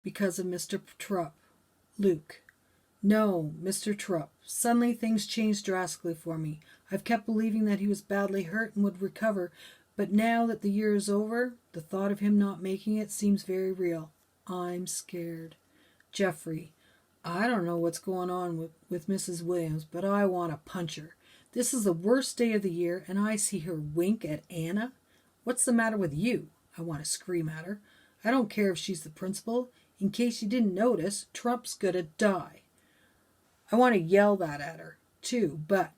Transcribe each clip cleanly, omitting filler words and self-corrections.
because of Mr. Terupt. Luke. No, Mr. Terupt. Suddenly things changed drastically for me. I've kept believing that he was badly hurt and would recover, but now that the year is over, the thought of him not making it seems very real. I'm scared. Jeffrey. I don't know what's going on with Mrs. Williams, but I want to punch her. This is the worst day of the year, and I see her wink at Anna. What's the matter with you? I want to scream at her. I don't care if she's the principal. In case you didn't notice, Trump's gonna die. I want to yell that at her, too, but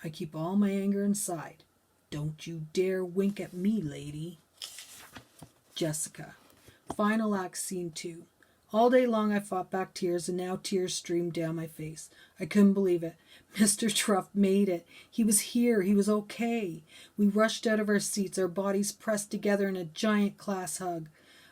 I keep all my anger inside. Don't you dare wink at me, lady. Jessica. Final act, scene 2. All day long I fought back tears, and now tears streamed down my face. I couldn't believe it. Mr. Terupt made it. He was here. He was okay. We rushed out of our seats, our bodies pressed together in a giant class hug.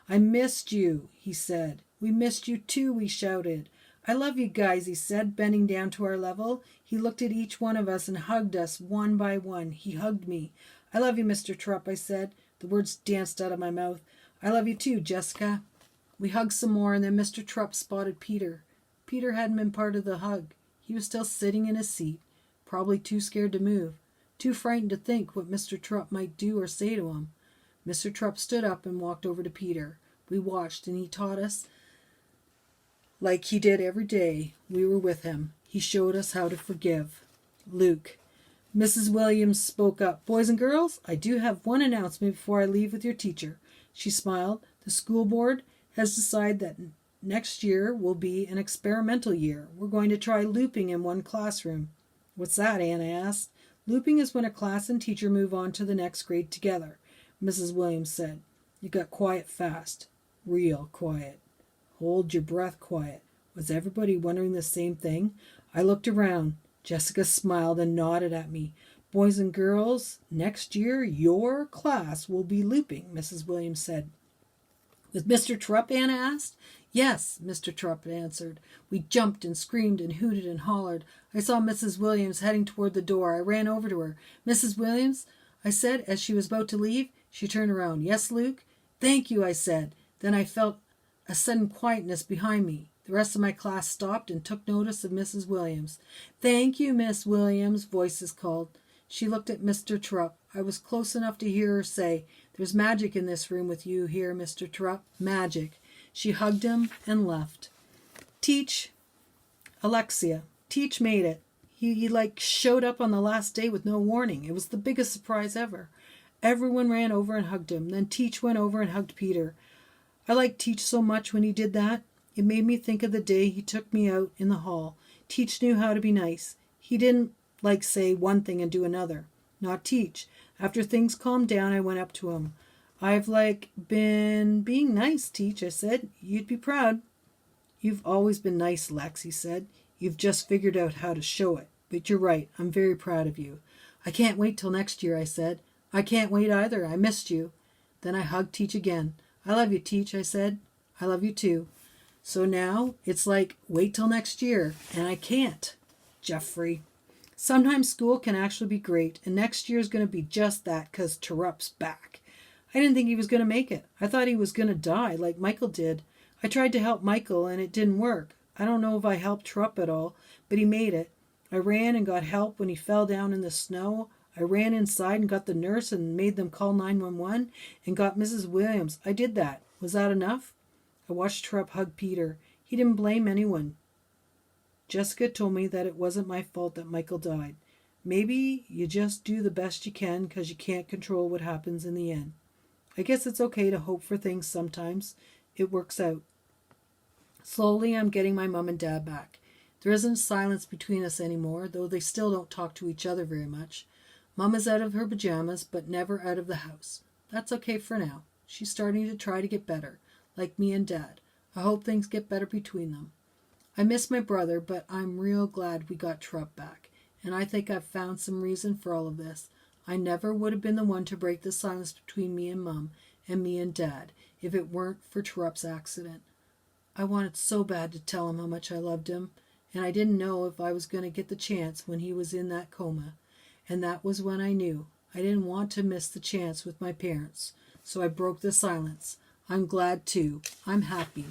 I missed you, he said. We missed you too, we shouted. I love you guys, he said, bending down to our level. He looked at each one of us and hugged us one by one. He hugged me. I love you, Mr. Terupt, I said. The words danced out of my mouth. I love you too, Jessica. We hugged some more, and then Mr. Terupt spotted Peter. Peter hadn't been part of the hug. He was still sitting in his seat, probably too scared to move, too frightened to think what Mr. Terupt might do or say to him. Mr. Terupt stood up and walked over to Peter. We watched, and he taught us, like he did every day we were with him. He showed us how to forgive. Luke. Mrs. Williams spoke up. Boys and girls, I do have one announcement before I leave with your teacher. She smiled. The school board has decided that next year will be an experimental year. We're going to try looping in one classroom. What's that? Anna asked. Looping is when a class and teacher move on to the next grade together, Mrs. Williams said. It got quiet fast. Real quiet. Hold your breath quiet. Was everybody wondering the same thing? I looked around. Jessica smiled and nodded at me. Boys and girls, next year your class will be looping, Mrs. Williams said. With Mr. Terupt? Anna asked. Yes, Mr. Terupt answered. We jumped and screamed and hooted and hollered. I saw Mrs. Williams heading toward the door. I ran over to her. Mrs. Williams, I said as she was about to leave. She turned around. Yes, Luke? Thank you, I said. Then I felt a sudden quietness behind me. The rest of my class stopped and took notice of Mrs. Williams. Thank you, Miss Williams, voices called. She looked at Mr. Terupt. I was close enough to hear her say, There's magic in this room with you here, Mr. Terupt. Magic. She hugged him and left. Teach, Alexia. Teach made it. He showed up on the last day with no warning. It was the biggest surprise ever. Everyone ran over and hugged him. Then Teach went over and hugged Peter. I liked Teach so much when he did that. It made me think of the day he took me out in the hall. Teach knew how to be nice. He didn't say one thing and do another. Not Teach. After things calmed down, I went up to him. I've been being nice, Teach, I said. You'd be proud. You've always been nice, Lex, he said. You've just figured out how to show it. But you're right. I'm very proud of you. I can't wait till next year, I said. I can't wait either. I missed you. Then I hugged Teach again. I love you, Teach, I said. I love you too. So now it's wait till next year, and I can't. Jeffrey. Sometimes school can actually be great, and next year's going to be just that because Terupt's back. I didn't think he was going to make it. I thought he was going to die like Michael did. I tried to help Michael, and it didn't work. I don't know if I helped Terupt at all, but he made it. I ran and got help when he fell down in the snow. I ran inside and got the nurse and made them call 911 and got Mrs. Williams. I did that. Was that enough? I watched Terupt hug Peter. He didn't blame anyone. Jessica told me that it wasn't my fault that Michael died. Maybe you just do the best you can because you can't control what happens in the end. I guess it's okay to hope for things sometimes. It works out. Slowly, I'm getting my mom and dad back. There isn't silence between us anymore, though they still don't talk to each other very much. Mom is out of her pajamas, but never out of the house. That's okay for now. She's starting to try to get better, like me and Dad. I hope things get better between them. I miss my brother, but I'm real glad we got Terupt back, and I think I've found some reason for all of this. I never would have been the one to break the silence between me and Mom and me and Dad if it weren't for Terupt's accident. I wanted so bad to tell him how much I loved him, and I didn't know if I was going to get the chance when he was in that coma. And that was when I knew. I didn't want to miss the chance with my parents, so I broke the silence. I'm glad too. I'm happy.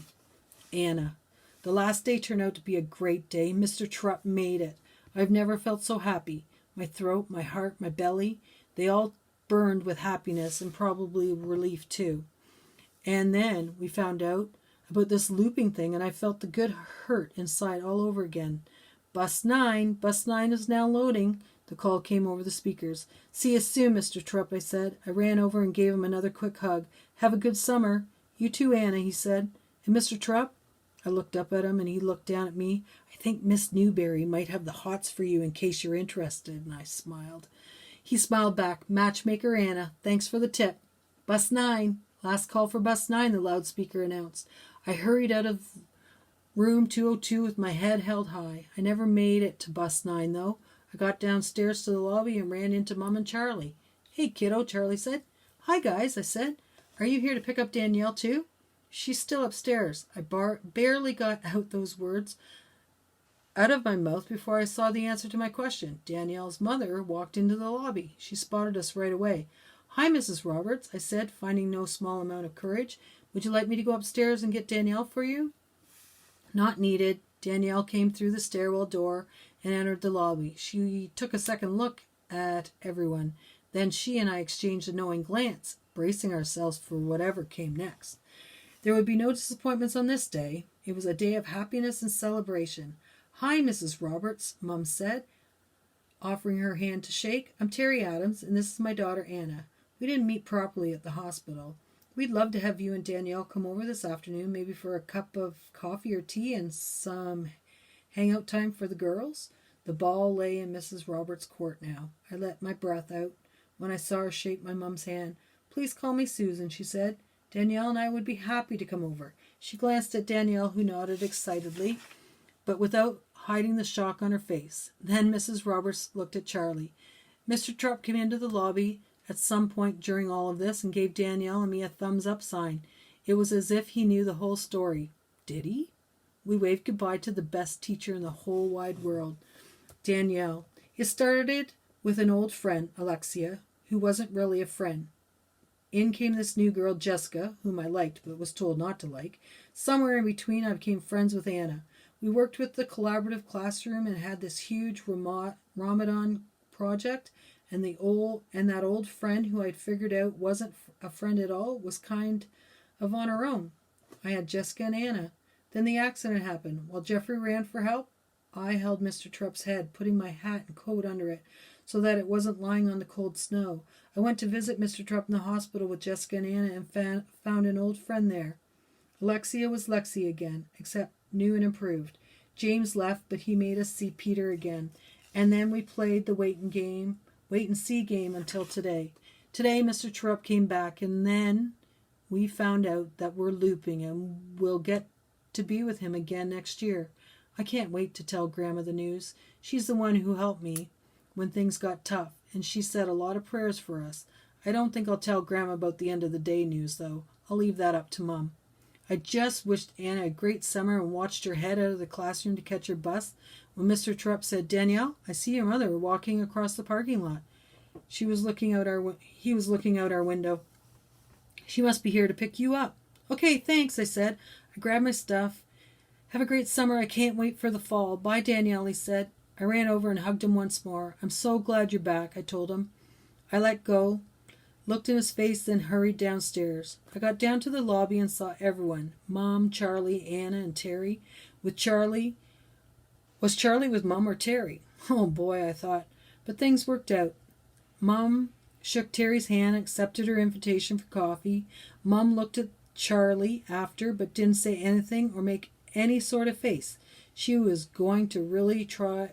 Anna. The last day turned out to be a great day. Mr. Terupt made it. I've never felt so happy. My throat, my heart, my belly, they all burned with happiness and probably relief too. And then we found out about this looping thing, and I felt the good hurt inside all over again. Bus 9 is now loading. The call came over the speakers. See you soon, Mr. Terupt, I said. I ran over and gave him another quick hug. Have a good summer. You too, Anna, he said. And Mr. Terupt? I looked up at him and he looked down at me. I think Miss Newberry might have the hots for you in case you're interested. And I smiled. He smiled back. Matchmaker Anna. Thanks for the tip. Bus 9. Last call for Bus 9, the loudspeaker announced. I hurried out of room 202 with my head held high. I never made it to Bus 9, though. I got downstairs to the lobby and ran into Mom and Charlie. Hey, kiddo, Charlie said. Hi, guys, I said. Are you here to pick up Danielle, too? She's still upstairs. I barely got out those words out of my mouth before I saw the answer to my question. Danielle's mother walked into the lobby. She spotted us right away. Hi, Mrs. Roberts, I said, finding no small amount of courage. Would you like me to go upstairs and get Danielle for you? Not needed. Danielle came through the stairwell door and entered the lobby. She took a second look at everyone. Then she and I exchanged a knowing glance, bracing ourselves for whatever came next. There would be no disappointments on this day. It was a day of happiness and celebration. Hi, Mrs. Roberts, Mum said, offering her hand to shake. I'm Terry Adams, and this is my daughter, Anna. We didn't meet properly at the hospital. We'd love to have you and Danielle come over this afternoon, maybe for a cup of coffee or tea and some hangout time for the girls. The ball lay in Mrs. Roberts' court now. I let my breath out when I saw her shake my mum's hand. Please call me Susan, she said. Danielle and I would be happy to come over. She glanced at Danielle, who nodded excitedly, but without hiding the shock on her face. Then Mrs. Roberts looked at Charlie. Mr. Terupt came into the lobby at some point during all of this and gave Danielle and me a thumbs-up sign. It was as if he knew the whole story. Did he? We waved goodbye to the best teacher in the whole wide world, Danielle. It started with an old friend, Alexia, who wasn't really a friend. In came this new girl, Jessica, whom I liked but was told not to like. Somewhere in between, I became friends with Anna. We worked with the collaborative classroom and had this huge Ramadan project, and that old friend who I'd figured out wasn't a friend at all was kind of on her own. I had Jessica and Anna. Then the accident happened. While Jeffrey ran for help, I held Mr. Terupt's head, putting my hat and coat under it so that it wasn't lying on the cold snow. I went to visit Mr. Terupt in the hospital with Jessica and Anna and found an old friend there. Alexia was Lexi again, except new and improved. James left, but he made us see Peter again. And then we played the wait and see game until today. Today, Mr. Terupt came back, and then we found out that we're looping and we'll get to be with him again next year. I can't wait to tell Grandma the news. She's the one who helped me when things got tough, and she said a lot of prayers for us. I don't think I'll tell Grandma about the end of the day news, though. I'll leave that up to Mum. I just wished Anna a great summer and watched her head out of the classroom to catch her bus when Mr. Terupt said, Danielle, I see your mother walking across the parking lot. He was looking out our window. She must be here to pick you up. Okay, thanks, I said. I grabbed my stuff. Have a great summer. I can't wait for the fall. Bye, Danielle, he said. I ran over and hugged him once more. I'm so glad you're back, I told him. I let go, looked in his face, then hurried downstairs. I got down to the lobby and saw everyone. Mom, Charlie, Anna, and Terry. Was Charlie with Mom or Terry? Oh boy, I thought. But things worked out. Mom shook Terry's hand and accepted her invitation for coffee. Mom looked at Charlie after, but didn't say anything or make any sort of face. She was going to try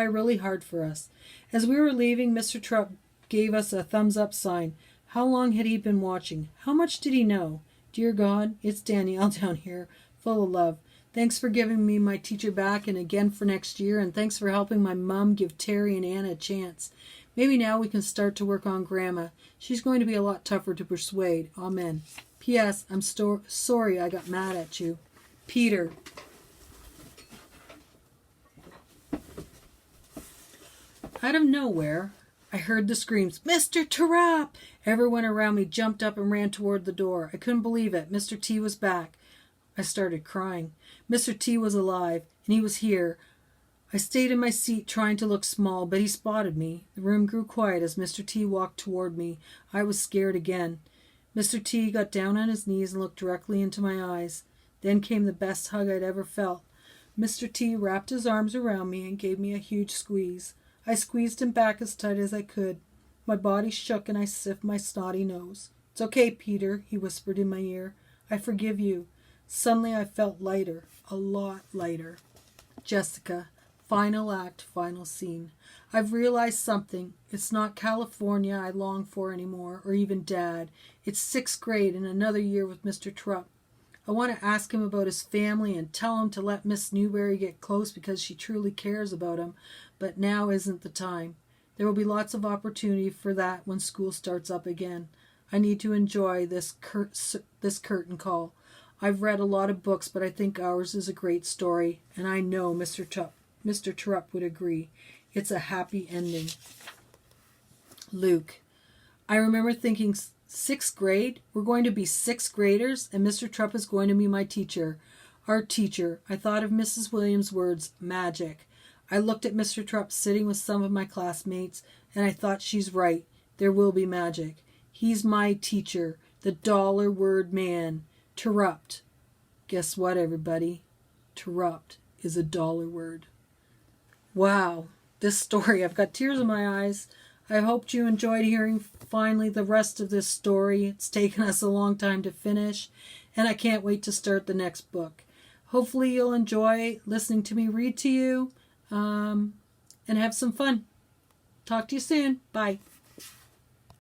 really hard for us. As we were leaving, Mr. Terupt gave us a thumbs-up sign. How long had he been watching? How much did he know? Dear God, it's Danielle down here, full of love. Thanks for giving me my teacher back and again for next year, and thanks for helping my mom give Terry and Anna a chance. Maybe now we can start to work on Grandma. She's going to be a lot tougher to persuade. Amen. P.S. I'm sorry I got mad at you. Peter. Out of nowhere, I heard the screams, Mr. Terupt! Everyone around me jumped up and ran toward the door. I couldn't believe it. Mr. T was back. I started crying. Mr. T was alive, and he was here. I stayed in my seat trying to look small, but he spotted me. The room grew quiet as Mr. T walked toward me. I was scared again. Mr. T got down on his knees and looked directly into my eyes. Then came the best hug I'd ever felt. Mr. T wrapped his arms around me and gave me a huge squeeze. I squeezed him back as tight as I could. My body shook and I sniffed my snotty nose. "It's okay, Peter," he whispered in my ear. "I forgive you." Suddenly I felt lighter, a lot lighter. Jessica, final act, final scene. I've realized something. It's not California I long for anymore, or even Dad. It's 6th grade and another year with Mr. Terupt. I want to ask him about his family and tell him to let Miss Newberry get close because she truly cares about him, but now isn't the time. There will be lots of opportunity for that when school starts up again. I need to enjoy this curtain call. I've read a lot of books, but I think ours is a great story, and I know Mr. Terupt would agree. It's a happy ending. Luke. I remember thinking, 6th grade? We're going to be 6th graders, and Mr. Terupt is going to be my teacher. Our teacher. I thought of Mrs. Williams' words, magic. I looked at Mr. Terupt sitting with some of my classmates, and I thought she's right. There will be magic. He's my teacher, the dollar word man. Terupt. Guess what, everybody? Terupt is a dollar word. Wow, this story, I've got tears in my eyes. I hoped you enjoyed hearing finally the rest of this story. It's taken us a long time to finish, and I can't wait to start the next book. Hopefully you'll enjoy listening to me read to you and have some fun. Talk to you soon. Bye.